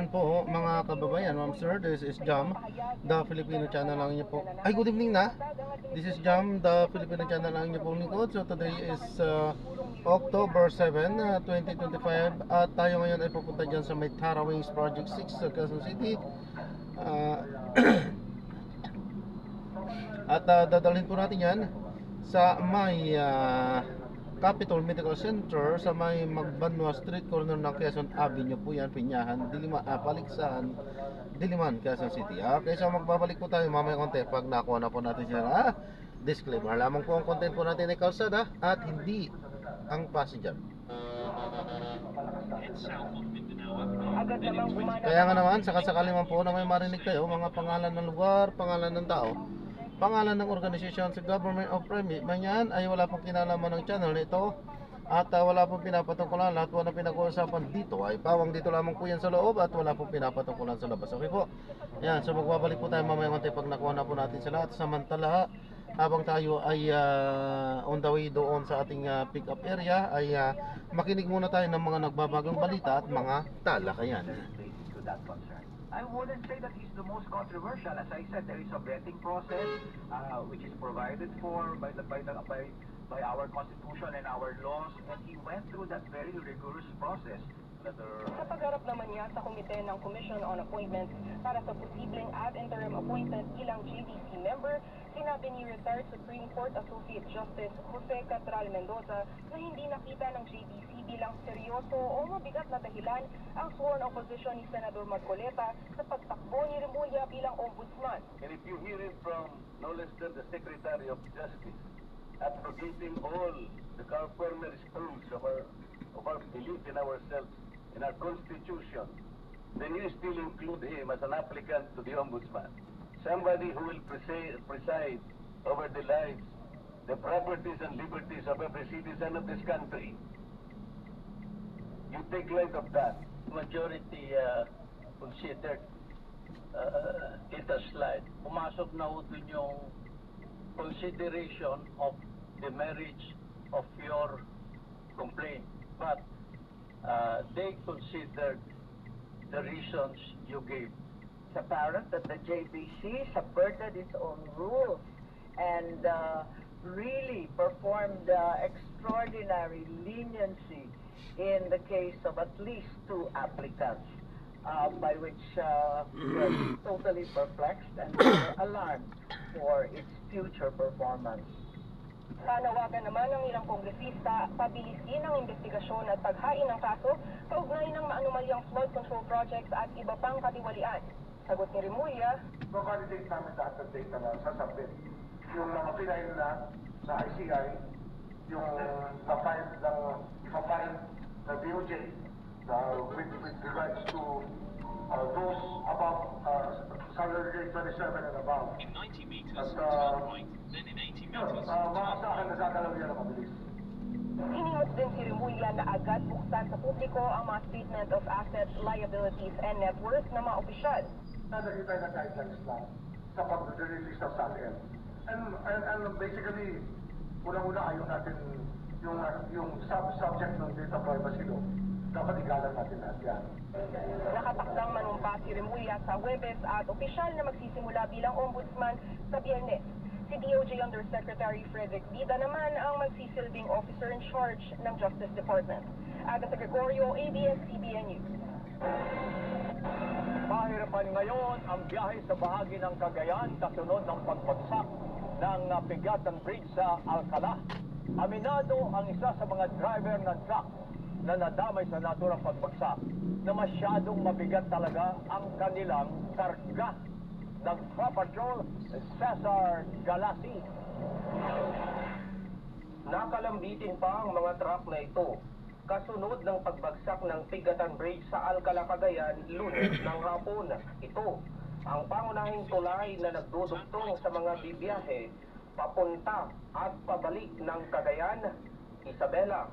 po mga kababayan, ma'am sir. This is Jam, the Filipino channel lang niyo po. Ay, good evening na. This is Jam, the Filipino channel lang niyo po lingkod. So today is October 7, 2025. At tayo ngayon ay pupunta dyan sa may Tara Wings Project 6 sa Quezon City. At dadalhin po natin yan sa may Capitol Medical Center sa may Magbanwa Street, corner ng Quezon Avenue po yan, Pinyahan, Paliksan, Diliman, Quezon City. Okay, so magbabalik po tayo mamaya konti pag nakuha na po natin siya. Disclaimer, lamang po ang content po natin ay kalsada at hindi ang passenger. Kaya nga naman, sakasakali man po na may marinig kayo, mga pangalan ng lugar, pangalan ng tao, pangalan ng organisasyon sa government of Premi, manyan ay wala pong kinalaman ng channel nito at wala pong pinapatungkulan. Lahat po na pinag-uusapan dito ay pawang dito lamang po yan sa loob at wala pong pinapatungkulan sa labas. Okay po? Yan, so magbabalik po tayo mamaya konti pag nakuha na po natin sila. At samantala, habang tayo ay on the way doon sa ating pick-up area, ay makinig muna tayo ng mga nagbabagong balita at mga talakayan. I wouldn't say that he's the most controversial. As I said, there is a vetting process which is provided for by our constitution and our laws, and he went through that very rigorous process. Sa pagharap naman niya sa komite ng Commission on Appointments para sa posibleng ad interim appointed ilang JBC member, sinabi ni retired Supreme Court Associate Justice Jose Catral Mendoza na hindi nakita ng JBC bilang seryoso o mabigat na dahilan ang sworn opposition ni Senador Marcoleta sa pagtakbo ni Remulla bilang ombudsman. And if you hear it from no less than the Secretary of Justice, abrogating all the cornerstones of our belief in ourselves, in our Constitution, then you still include him as an applicant to the Ombudsman. Somebody who will preside over the lives, the properties and liberties of every citizen of this country. You take note of that. Majority considered in the slide. Pumasok na ho dun yung consideration of the merits of your complaint. But they considered the reasons you gave. It's apparent that the JBC subverted its own rules and really performed extraordinary leniency in the case of at least 2 applicants, by which we're totally perplexed and alarmed for its future performance. Panawagan naman ng ilang kongresista, pabilisin ang investigasyon at paghain ng kaso kaugnay ng maanumalyang flood control projects at iba pang katiwalian. Sagot ni Remulla, validate namin lahat ng data na sasabit. Yung mga pinail na sa ICI, yung na-file ng DOJ with regards to those above salary grade 27 and above. In 90 meters, turn right, then in 80 meters, mga sa akin nasagalaw yan ang mabilis. Iniwas din si Remulla na agad buksan sa publiko ang mga statement of assets, liabilities, and net worth ng mga opisyal. Nakikita na guidelines lang sa pag-release ng SALN. And basically, unang-una ayaw natin yung subject ng data privacy law. Dapat igalan natin lahat yan. Nakatakdang manumpa si Remulla sa Huwebes at opisyal na magsisimula bilang ombudsman sa Biyernes. Si DOJ Undersecretary Frederick Bida naman ang magsisilbing officer in charge ng Justice Department. Agatha Gregorio, ABS-CBN News. Mahirapan ngayon ang biyahe sa bahagi ng Cagayan kasunod ng pagbagsak ng Pigatan Bridge sa Alcala. Aminado ang isa sa mga driver ng truck na nadamay sa naturang pagbagsak na masyadong mabigat talaga ang kanilang karga. Nagpapatrol Cesar Galasi. Nakalambitin pa ang mga truck na ito kasunod ng pagbagsak ng Pigatan Bridge sa Alcala, Cagayan, Lunes ng hapon. Ito ang pangunahing tulay na nagdudugtong sa mga bibiyahe papunta at pabalik ng Cagayan, Isabela,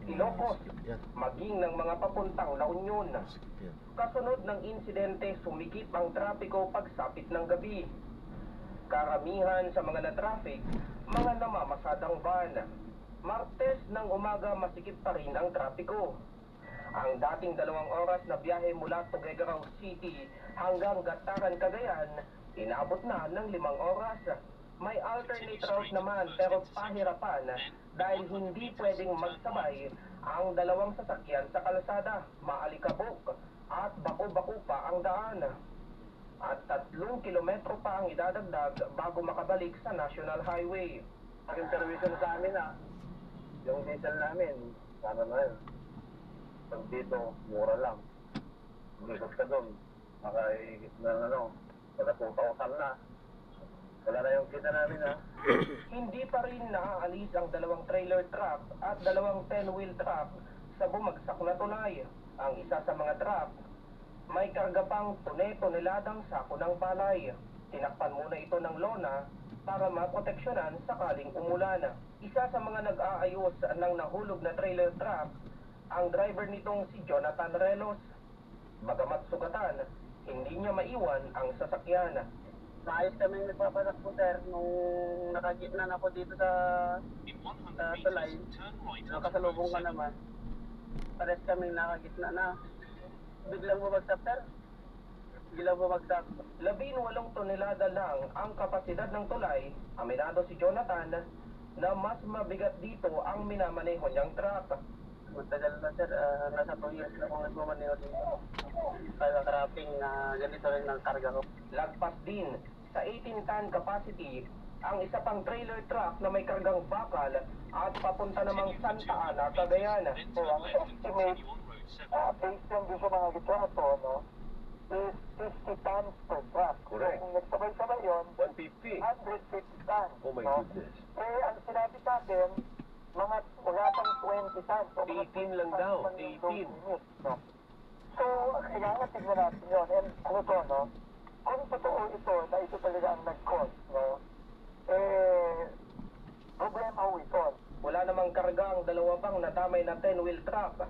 Ilocos, maging ng mga papuntang La Union. Kasunod ng insidente, sumikip ang trapiko pagsapit ng gabi. Karamihan sa mga na-traffic, mga namamasadang van. Martes ng umaga masikip pa rin ang trapiko. Ang dating 2 oras na biyahe mula Tuguegarao City hanggang Gataran, Cagayan, inabot na ng 5 oras. May alternate route naman pero pahirapan dahil hindi pwedeng magsabay ang 2 sasakyan sa kalsada, maalikabok at bako-bako pa ang daan. At 3 kilometro pa ang idadagdag bago makabalik sa National Highway. Ang intervention sa amin yung diesel namin, sana na yun. Pag dito, mura lang. Umikot ka doon, makaigit na pagka 2,000 na. Wala na yung kita namin Hindi pa rin naaalis ang 2 trailer truck at 2 10-wheel truck sa bumagsak na tulay. Ang isa sa mga truck, may karga pang toneladang sako ng palay. Tinakpan muna ito ng lona para maproteksyonan sakaling umulan. Isa sa mga nag-aayos ng nahulog na trailer truck, ang driver nitong si Jonathan Relos. Bagamat sugatan, hindi niya maiwan ang sasakyan. Maayos kami nagpapatakbo, sir, nung nakagitna na ako dito sa tulay. Nakasalubong ka naman. Pares kami nakagitna na. Biglang bumagsak, sir. Biglang bumagsak. 18 tonelada lang ang kapasidad ng tulay. Aminado si Jonathan na mas mabigat dito ang minamaneho niyang truck. Matagal na, sir. Nasa 2 years na akong nagmamaneho dito. Kaya karaping ganito rin ang karga ko. Lagpas din sa 18-ton capacity ang isa pang trailer truck na may kargang bakal at papunta namang Santa Ana, Cagayan. So, ang estimate, based on doon sa mga litrato, no, is 50 tons per truck. Correct. So, kung nagsabay-sabay yun, 150. 150 tons. Oh my no? goodness. Eh, ang sinabi sa akin, mga wala pang 20 tons. So, mga 18 lang daw, 20 tons 18. unit, no? So, kailangan tignan natin yun. And ano to, no? Kung totoo ito, na ito talaga ang nag-cause, no? Problema ho ito. Wala namang karga ang 2 pang nadamay na 10-wheel truck.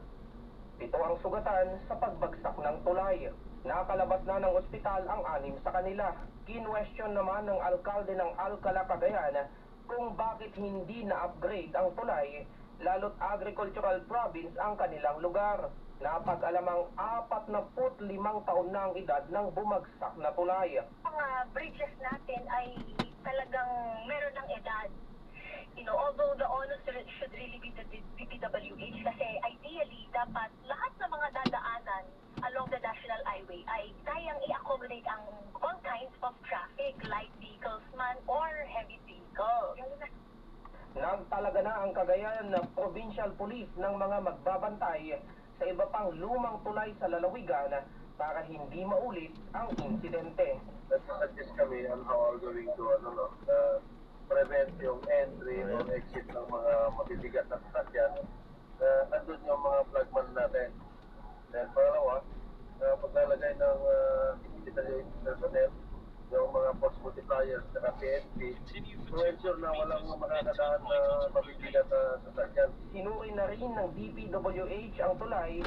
7 ang sugatan sa pagbagsak ng tulay. Nakalabas na ng ospital ang 6 sa kanila. Kinwestiyon naman ng alkalde ng Alcala, Cagayan kung bakit hindi na-upgrade ang tulay, lalo't agricultural province ang kanilang lugar. Napag-alamang 45 taon na ang edad ng bumagsak na tulay. Mga bridges natin ay talagang meron ng edad. You know, although the onus should really be the DPWH kasi ideally dapat lahat ng mga dadaanan along the National Highway ay kayang i-accommodate ang all kinds of traffic, light vehicles man or heavy vehicles. Nagtalaga na ang Cagayan na Provincial Police ng mga magbabantay sa iba pang lumang tulay sa lalawigan para hindi maulit ang insidente. Nag-suggest kami on how we're going to prevent yung entry or exit ng mga mabibigat na sasakyan. Andun yung mga flagman natin. Then pangalawa, paglalagay ng military personnel, yung mga force multipliers at PNP, to ensure na walang makakadaan na mabibigat na sasakyan. Sinuri na rin ng DPWH ang tulay,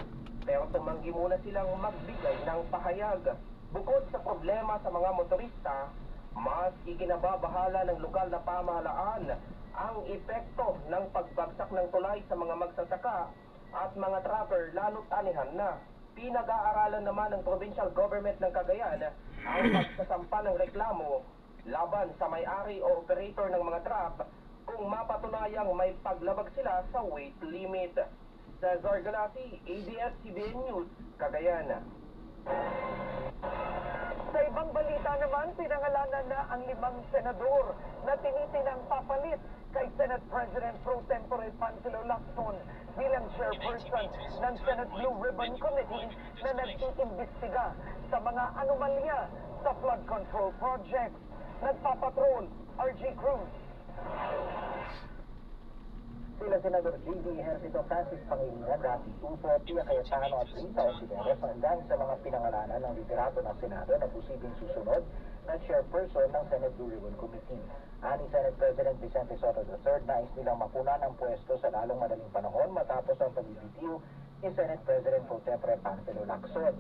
pero tumanggi muna silang magbigay ng pahayag. Bukod sa problema sa mga motorista, mas ikinababahala ng lokal na pamahalaan ang epekto ng pagbagsak ng tulay sa mga magsasaka at mga trucker lalo't anihan na. Pinag-aaralan naman ng provincial government ng Cagayan ang pagsasampa ng reklamo laban sa may-ari o operator ng mga truck kung mapatunayang may paglabag sila sa weight limit. Cesar Galati, ABS-CBN News, Cagayan. Sa ibang balita naman, pinangalanan na ang 5 senador na tinitinang papalit kay Senate President Pro Tempore Panfilo Lacson bilang chairperson ng Senate Blue Ribbon Committee na nag-iimbestiga sa mga anomalya sa flood control projects. Nagpapatrol, RG Cruz. Sila Senador J.D. Ejercito Francis Pangilinan, Rafi Tulfo, Pia Cayetano at Rita Ontiveros ang hanggang sa mga pinangalanan ng liderato ng Senado na posibleng susunod na chairperson ng Senate Blue Ribbon Committee. Ani Senate President Vicente Soto III, nais nilang mapunan ang pwesto sa lalong madaling panahon matapos ang pagbibitiw ni Senate President Pro Tempore Panfilo Lacson.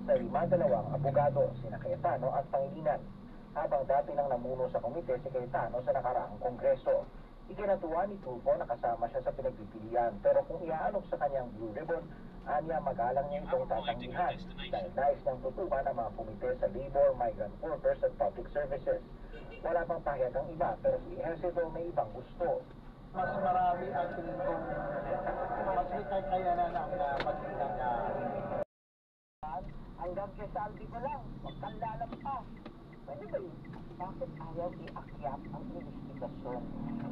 Sa 5 abogado, sina Cayetano at Pangilinan, habang dati nang namuno sa komite si Cayetano sa nakaraang kongreso. Ikinatuwa ni Tulfo na kasama siya sa pinagpipilian, pero kung iaalok sa kanyang Blue Ribbon Anya magalang niya itong tatanggihan dahil nais niyang tutukan ang mga komite sa labor, migrant workers at public services. Wala pang pahayag ang iba pero si Ejercito may ibang gusto. Mas marami ang tingin kong mas may kakayanan ang magandang hanggang kay Saldi ko lang, huwag kang lalampas. Pwede ba yun? Bakit ayaw iakyat ang investigasyon?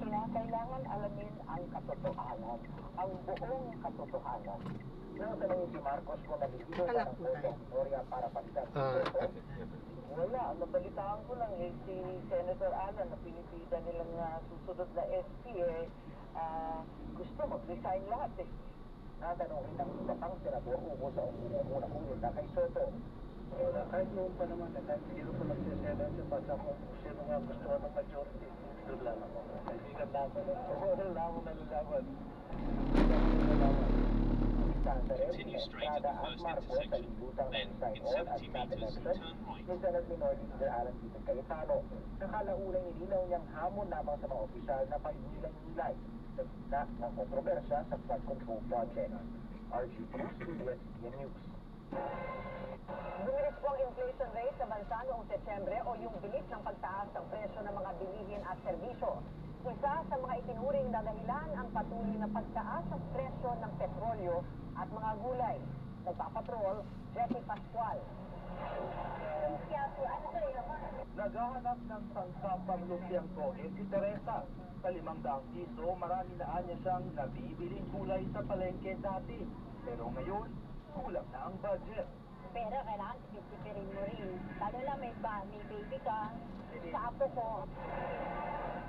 Kailangan alamin ang katotohanan, ang buong katotohanan. Nang tanongin si Marcos kung nalilito pa ng Court of Gloria para palitan si Soto, wala, nabalitaan ko lang si Senator Alan na pinipida nilang susunod na SP gusto mag-resign lahat Natanong rin ang iba pang senador uko sa unang ulo na kay Soto. Kahit noon pa naman, kahit sino pa nagsiselan siya, basta kung sino nga gusto ng majority, doon lang ako. Kaibigan natin. Wala lang ako nalalaman. Continue straight at the first intersection, then in 70 meters, turn right. Ni Senate Minority Leader Alan Peter Cayetano, nakalaulay nilinaw niyang hamon lamang sa mga opisyal na pahihilay-hilay sa gitna ng kontrobersya sa flood control project. RG Cruz, ABS-CBN News. Bumilis po ang inflation rate sa bansa noong Setyembre o yung bilis ng pagtaas ng presyo ng mga bilihin at serbisyo. Isa sa mga itinuring na dahilan ang patuloy na pagtaas ng presyo ng petrolyo at mga gulay. Nagpapatrol, Jeffy Pascual. Naghahanap ng sangsapang lumpiang koge si Teresa. Sa 500 piso, marami na anya siyang nabibiling gulay sa palengke dati. Pero ngayon, kulang na ang budget. Pero kailangan titipirin mo rin. Lalo na may baby ka, sa apo ko.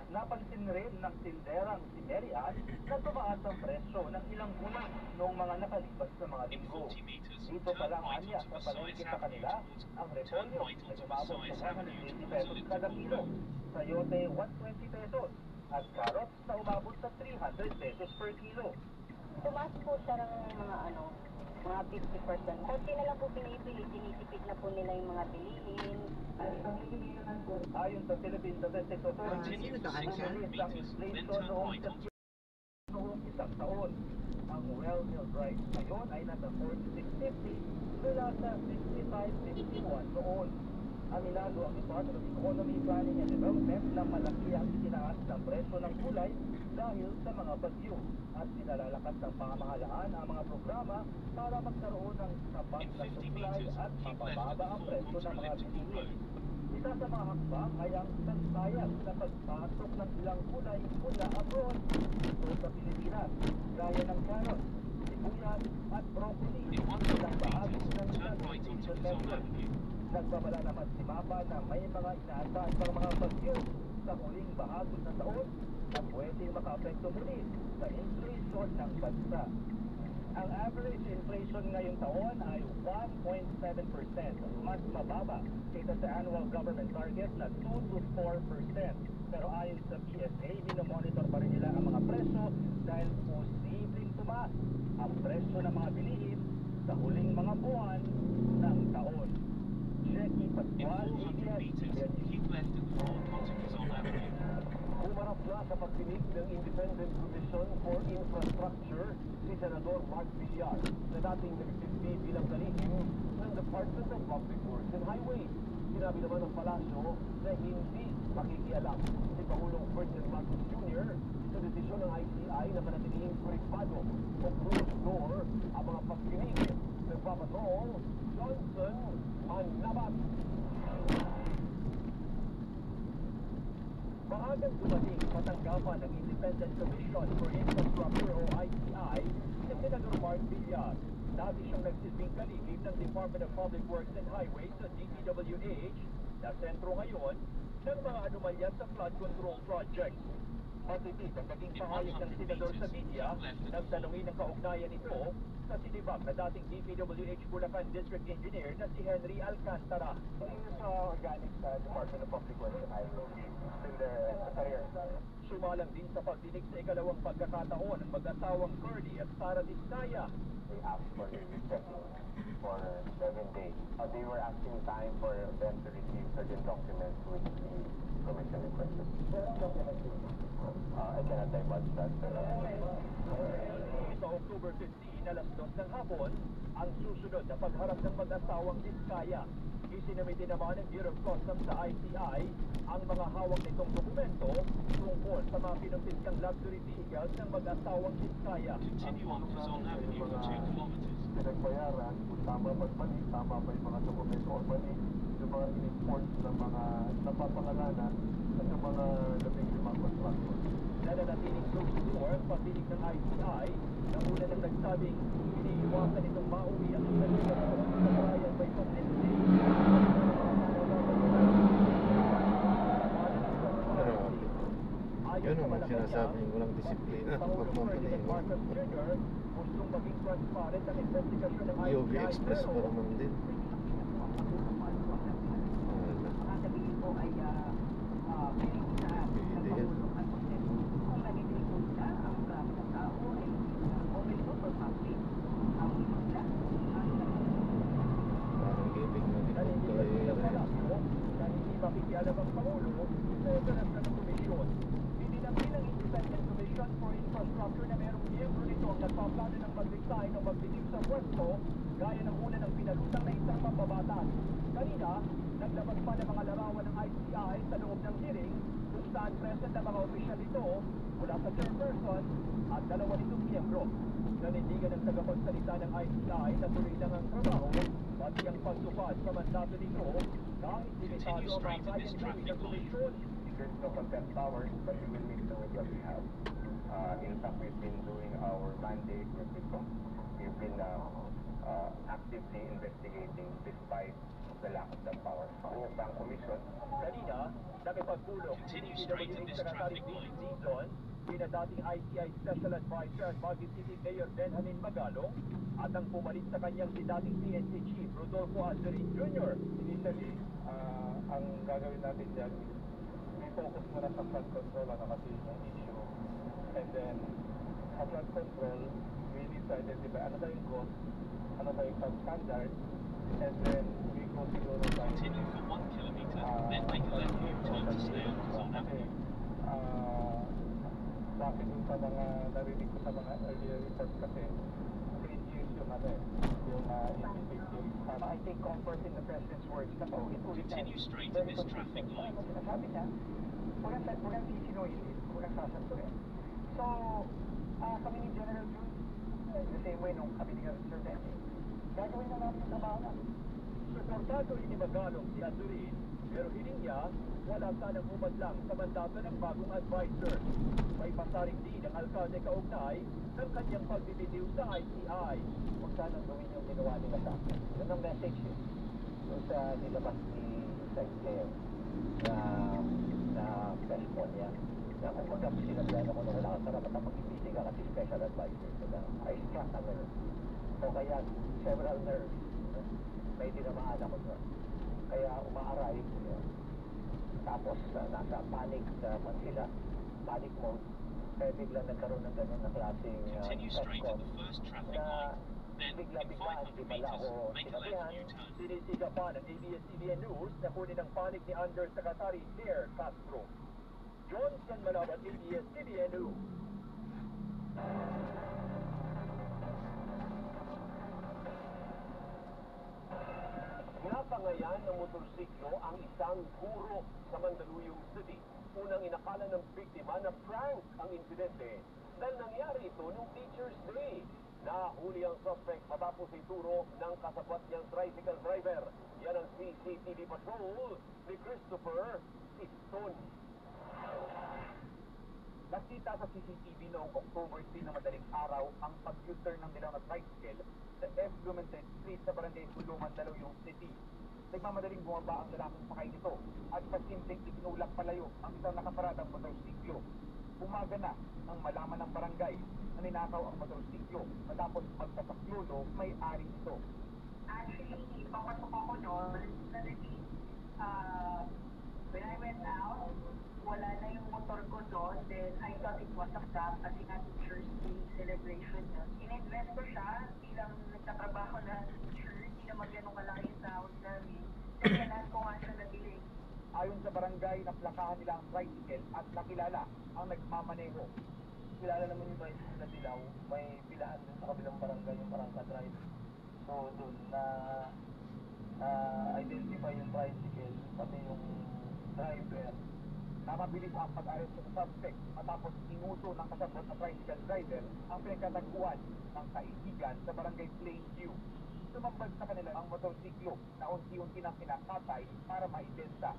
Napansin rin ng tinderang si Mary Ann na tumaas ang presyo ng ilang gulay noong mga nakalipas na mga linggo. Dito pa lang anya sa palengke sa kanila, ang repolyo ay umabot sa 180 pesos kada kilo. Sayote, 120 pesos. At carrots na umabot sa 300 pesos per kilo. Tumaas po siya ng mga 50%. Konti na lang po pinipili, tinitipid na po nila yung mga bilihin. Ayon sa Philippine Statistics Authority, bumilis ang inflation noong isang taon. Ang well-milled rice ngayon ay nasa 46.50 mula sa 65.51 noon. Aminado ang Department of Economy, Planning and Development na malaki ang itinaas ng presyo ng gulay dahil sa mga bagyo at pinalalakas ng pamahalaan ang mga programa para magkaroon ng sapat na supply at mapababa ang presyo ng mga bilihin. Isa sa mga hakbang ay ang sansayang na pagpasok ng ilang gulay mula abroad dito sa Pilipinas, gaya ng carrots, sibuyas at broccoli, ilang bahagi ng transportation network. Nagbabala naman si Mapa na may mga inaasahan pang mga bagyo sa huling bahagi ng taon na pwedeng makaapekto muli sa inflation ng bansa. Ang average inflation ngayong taon ay 1.7%, mas mababa kaysa sa annual government target na 2 to 4%. Pero ayon sa PSA, minomonitor pa rin nila ang mga presyo dahil posibleng tumaas ang presyo ng mga bilihin sa huling mga buwan ng taon. Jackie Pascual, ABS-CBN Humarap na sa pagdinig ng Independent Commission for Infrastructure si Senador Mark Villar na dating nagsilbi bilang kalihim ng Department of Public Works and Highways. Sinabi naman ng palasyo na hindi makikialam si Pangulong Ferdinand Marcos Jr. sa desisyon ng ICI na manatiling privado o closed door ang mga pagdinig. Nagpapatrol, Johnson Manabat. Maagang dumating sa tanggapan ng Independent Commission for Infrastructure o ICI si Senador Mark Villar. Dati siyang nagsilbing kalihim ng Department of Public Works and Highways sa DPWH na sentro ngayon ng mga anomalya sa flood control projects. Matipid ang naging pahayag ng senador sa media nang tanungin ang kaugnayan nito sa sinibak na dating DPWH Bulacan District Engineer na si Henry Alcantara. Sa organic sa Department of Public Works and Highways, still there sa career. Sumalang din sa pagdinig sa ikalawang pagkakataon ng mag-asawang Curly at Sara Discaya. They asked for a resetting for 7 days. They were asking time for them to receive certain documents which the commission requested. I cannot divulge that. sa October 15, alas 2 ng hapon, ang susunod na pagharap ng mag-asawang Diskaya. Isinamiti naman ng Bureau of Customs sa ICI ang mga hawak nitong dokumento tungkol sa mga pinumpiskang luxury vehicles ng mag-asawang Diskaya. Continue on Quezon Avenue for 2 kilometers. Pinagbayaran kung tama ba mali, tama ba yung mga dokumento o mali, yung mga in-import ng mga napapangalanan at yung mga labing limang contractor. Nananatiling close to ang pagdinig ng ICI na una nang nagsabing iniiwasan itong mauwi ang investigasyon sa trial by publicity. Yun ang sinasabing walang disiplina at pagmamaliwan. Gustong maging transparent ang investigasyon ng ICI. UV Express pa naman din. Sabihin ko ay pinag-isaan kung nag-itribut ka ang grado ng tao ay open to for public. Ang ibig lang, Parang giving na din ang kaya. Dahil hindi makikialam ang Pangulo sa operasyon ng komisyon. Dininamin ng Independent Commission for Infrastructure na merong miyembro nito ang nagpaplano ng mag-resign o magdinig sa pwesto gaya ng una ng pinalutang na isang mambabatas. Kanina, naglabas pa ng mga larawan ng ICI sa loob ng hearing kung saan present ang mga opisyal nito mula sa chairperson at dalawa nitong miyembro. Nanindigan ng tagapagsalita ng ICI na tuloy lang ang trabaho pati ang pagtupad sa mandato nito kahit limitado ang mga kayang gawin ng komisyon. There's no contempt powers, but we will make sure that we have. In fact, we've been doing our mandate. We've been actively investigating despite the lack of that power. Ang Bank Commission. Kanina, nakipagpulong si DPWH Secretary Vicky Dizon, sina dating ICI Special Advisor at Baguio City Mayor Benjamin Magalong at ang pumalit sa kanyang si dating PNC Chief Rodolfo Azarin Jr. Initially, ang gagawin natin dyan is focus muna sa flood control kasi yung issue. And then, sa flood control, we need to identify ano ba yung cost, ano ba yung substandard, and then we go siguro by Continue for 1 kilometer, then make a left U-turn to stay on Quezon Avenue. Bakit yung sa mga narinig ko sa mga earlier reports kasi 3 years yung I take comfort in the President's words na paulit-ulit na. Continue straight in this traffic light. Sinasabi niya, walang sisinuhin, walang sasantuin. So, kami ni General Jun, the same way nung kami ni Sir Benny, gagawin na namin yung trabaho namin. Suportado rin ni Magalong si Azurin, pero hiling niya, wala sanang humadlang sa mandato ng bagong advisor. May pasaring din ang alkalde kaugnay ng kanyang pagbibitiw sa ICI. Kung saan ang gawin yung ginawa nila sa akin. Yun ang message yun. Yung sa nilabas ni Secretary na press con niya. Na kung sinasabi ako na wala kang karapatang mag-ibigay ka kasi special advisor. I struck a nerve. O kaya several nerves. May tinamaan ako doon. Kaya umaaray. Tapos nasa panic naman sila. Panic mode. Kaya biglang nagkaroon ng gano'n na klaseng Continue straight at the first traffic light. Then, in 500 meters, make a left U-turn. Sinisiga pa ng ABS-CBN News na kunin ang panig ni Undersecretary Claire Castro. Johnson Malabat, ABS-CBN News. Napangayan ng motorsiklo ang isang guro sa Mandaluyong City. Unang inakala ng biktima na prank ang insidente dahil nangyari ito noong Teacher's Day. Nahuli ang suspect matapos ituro ng kasabat niyang tricycle driver. Yan ang CCTV patrol ni Christopher Iston. Nakita sa CCTV noong October 3 na madaling araw ang pag-U-turn ng nilang tricycle sa F. Blumenthal Street sa Barangay Bulungan, Mandaluyong City. Nagmamadaling bumaba ang lalaking sakay nito at pasimpleng itinulak palayo ang isang nakaparadang motorsiklo. Umaga na nang malaman ng barangay na ninakaw ang motorsiklo matapos magpasaklolo may-ari nito. Actually, papasok ako noon, suddenly, when I went out, wala na yung motor ko doon, then I thought it was a prank kasi nga Teacher's Day celebration yun. In-invest ko siya bilang nagtatrabaho na teacher, hindi naman ganun kalaki yung sahod namin. Kailangan ko nga siya nabili. Ayon sa barangay, naplakahan nila ang tricycle at nakilala ang nagmamaneho. kilala naman yung tricycle na Dilaw, may pilahan dun sa kabilang barangay yung Barangka Drive. So dun na identify yung tricycle, pati yung driver. Namabilis ang pag-arrest sa suspect matapos inuso ng kasabot na tricycle driver ang pinagkatagpuan ng kaibigan sa barangay Plainview. Sumambag sa kanila ang motorsiklo na unti-unti nang kinakatay para maibenta.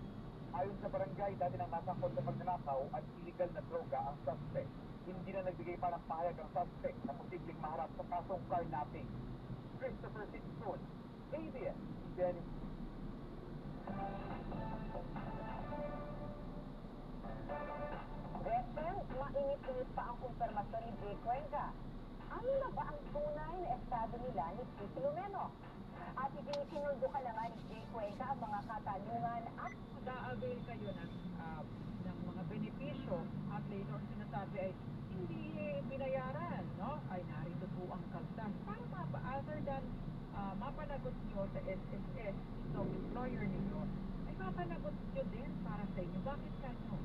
Ayon sa barangay, dati nang nasangkot sa pagnanakaw at illegal na droga ang suspect. Hindi na nagbigay pa ng pahayag ang suspect na posibleng maharap sa kasong carnapping. Christopher Simpson, ABS-CBN. Gretchen, mainit-init pa ang kumpirmasyon ni Jay Cuenca. Ano na ba ang tunay na estado nila ni P. Filomeno? At isinuldo ka na nga ni Jay Cuenca ang mga katanungan at mag-a-avail kayo ng mga benepisyo at later sinasabi ay hindi binayaran, no? Ay narito po ang kaltas. Para other than mapanagot nyo sa SSS, itong employer ninyo, ay mapanagot nyo din para sa inyo. Bakit kanyo?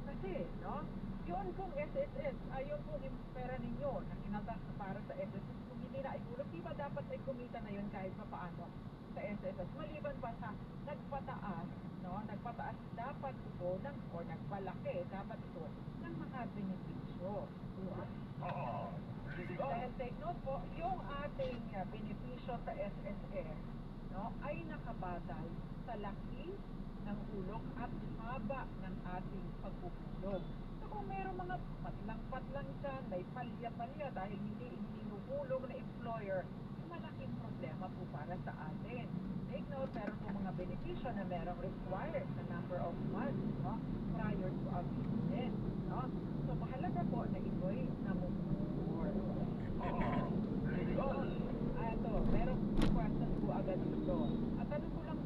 Kasi, no? Yun kung SSS, ayun kung yung pera ninyo na kinatas para sa SSS, kung hindi na igulog, di ba dapat ay kumita na yun kahit pa paano sa SSS? Maliban pa sa nagpataas, no? Nagpataas dapat ito ng, o nagpalaki dapat ito ng mga benepisyo. Diba? Dahil take note po, yung ating benepisyo sa SSS, no, ay nakabatay sa laki ng ulong at haba ng ating pagpupulong. So kung meron mga patlang-patlang dyan, may palya-palya dahil hindi ininulong na employer, malaking problema po para sa atin. Take note, meron po mga benepisyo na merong required na number of months, no, prior to a business. No? So mahalaga po na ito'y namumulong. Ito, merong question po agad dito. At ano po lang,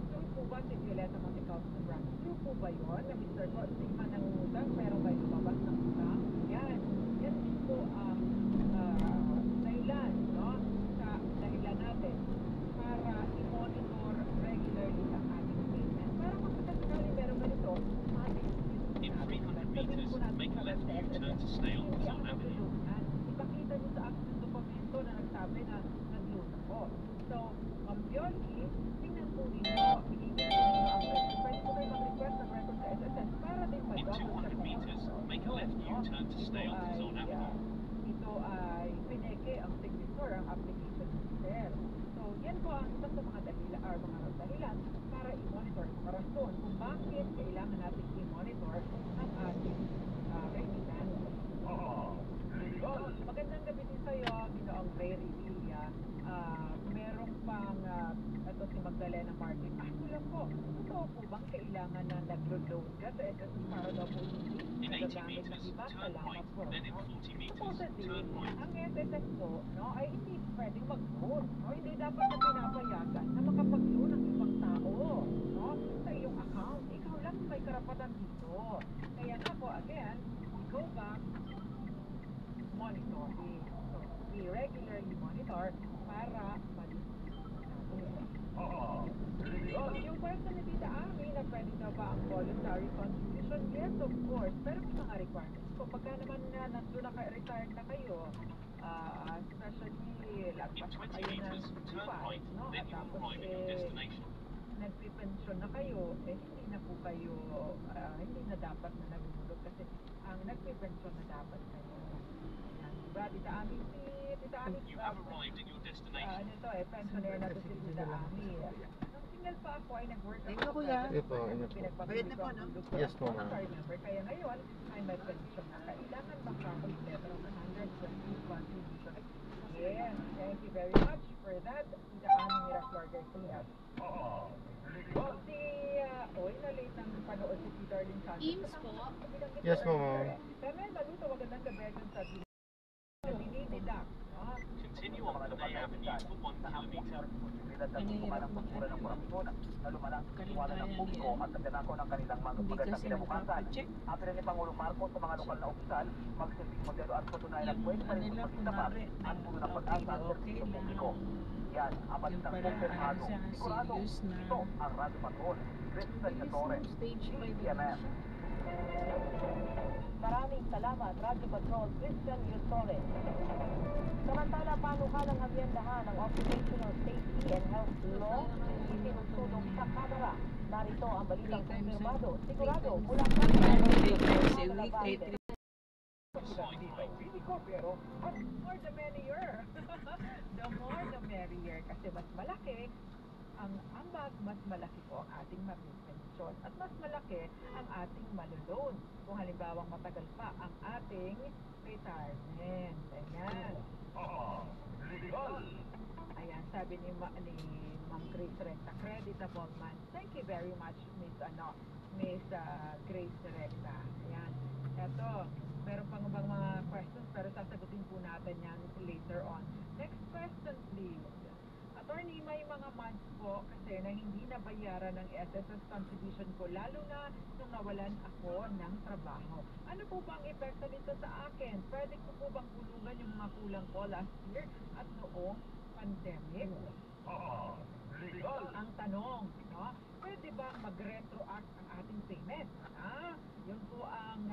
true po ba si Violeta Montecao sa Brand? True po ba yun na Mr. Ko, si man nangungutang, pero ba lumabas ng utang? Yan. Yan po ang dahilan, no? Sa dahilan natin para i-monitor regularly ang ating statement. Para makasakali meron ganito, ating in 300 meters, make a left U-turn to stay on Luzon Avenue. Ipakita nyo sa action dokumento na nagsabi na nag-loan ako. So, Biolgi, tingnan po ninyo, ibigay ninyo ang record. Pwede po kayo mag-request ng record sa SSS para din In 200 meters, make a left U-turn to stay on Luzon Avenue. Ito ay pineke ang signature, ang application sir. So, yan po ang isa sa mga dahilan para i-monitor ang rason kung bakit kailangan natin i-monitor ang ating remittance. Magandang gabi din sa'yo, Ginoong Ray Revilla. Merong pang ito si Magdalena Martin. Ako lang po, totoo po bang kailangan na nag-load ka sa SSS para daw po In 80 meters, turn right, then in 40 meters, turn right. Ang SSS po, no, ay hindi pwedeng mag-load. No? Hindi dapat na pinapayagan na makapag-load ng ibang tao, no, sa iyong account. Ikaw lang may karapatan dito. Kaya nga po, again, we go back monitoring. So, we regularly monitor para yung question ni Tita Ami na pwede na ba ang voluntary contribution? Yes, of course. Pero may mga requirements. So, pagka naman na nandun na retired na kayo, especially lagpas na kayo ng 65, no? At tapos nagpipensyon na kayo, hindi na po kayo, hindi na dapat na nagulog kasi ang nagpipensyon na dapat kayo. Diba, Tita Ami, You have arrived at your destination. Ito pensioner na to si Tita Ami. Nung single pa ako ay nag-work ako. Kuya. Ito, ingat po. Bayad na po, no? Yes po, ma'am. Kaya ngayon, ay may pension na. Kailangan bang kapag level of 120 contribution? Yes, thank you very much for that. Tita Ami Miraflor Garcia. Na-late ng panood si Tita Arlene Santos. Eames po? Yes po, ma'am. Carmen Baluto, magandang gabi sa Dinididak. Continue on Panay Avenue for 1 kilometer. Ng kultura ng korupsyon na lumala sa katiwala ng publiko at nagnanakaw ng kanilang mga magandang kinabukasan. Atin ni Pangulong Marcos sa mga lokal na opisyal, magsilbing modelo at patunayan at pwede pa rin magpagtapat ang puno ng pag-asa at serbisyo publiko. Yan, ang balitang kumpirmado. Sigurado, ito ang Radyo Patrol. Christian Torres, CCMM. Maraming salamat, Radio Patrol Christian Yusore. Samantala, panukalang habyendahan ng Occupational Safety and Health Law isinusulong sa Kamara. Narito ang balitang kumpirmado. Sigurado, mula sa pero more the merrier. The more the merrier. Kasi mas malaki ang ambag, mas malaki po ang ating mapipensyon at mas malaki ang ating malulon. Kung halimbawang matagal pa ang ating retirement. Ayan. Ayan, sabi ni Ma'am Grace Recta, creditable man. Thank you very much, Miss Grace Recta. Ayan. Eto, meron pang bang mga questions pero sasagutin po natin yan later on. Next question, please. Attorney, may mga months po kasi na hindi nabayaran ng SSS contribution ko, lalo na nung nawalan ako ng trabaho. Ano po bang epekto nito sa akin? Pwede ko po bang kulungan yung mga kulang ko last year at noong pandemic? Ang tanong, no? Pwede bang mag-retroact ang ating payment? Yun po ang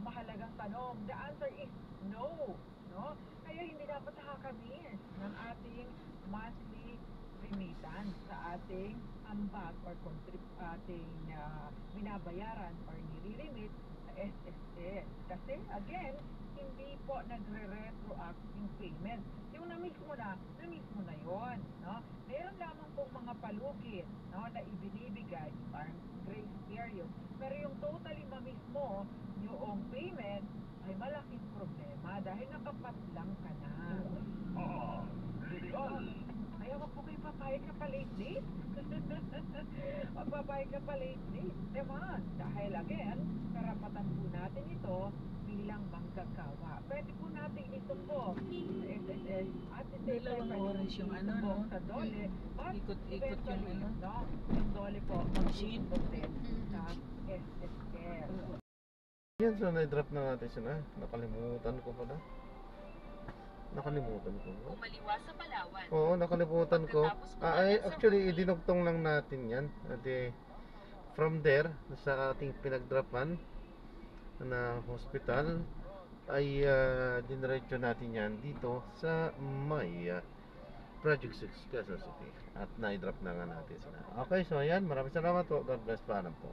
mahalagang tanong. The answer is no. No? Kaya hindi dapat nakakamiss ng ating monthly remittance sa ating ambag or ating binabayaran or nire-remit sa SSS. Kasi again, hindi po nagre-retroact yung payment. Yung na-miss mo na yun. No? Meron lamang pong mga palugit, no, na ibinibigay parang grace period. Pero yung totally ma-miss mo yung payment ay malaking problema dahil nakapatlang ka na. Kaya wag po kayo papayag ka pa late. Magpapayag ka pa late. Naman. Dahil again, karapatan po natin ito bilang manggagawa. Pwede po natin ito po sa SSS at dalawang oras yung ano, no? Sa DOLE. Ikot-ikot yung ano? No? Yung DOLE po, mag-ikot din sa SSS. Yan, so na-drop na natin siya na. Nakalimutan ko pa na. Umaliwa sa Palawan. Oo, nakalimutan ko. Actually, idinugtong lang natin yan. At from there, sa ating pinag-dropan na hospital, ay diniretso natin yan dito sa may Project 6 Quezon City. At na-drop na nga natin sila. Okay, so ayan. Maraming salamat po. God bless. Paalam po.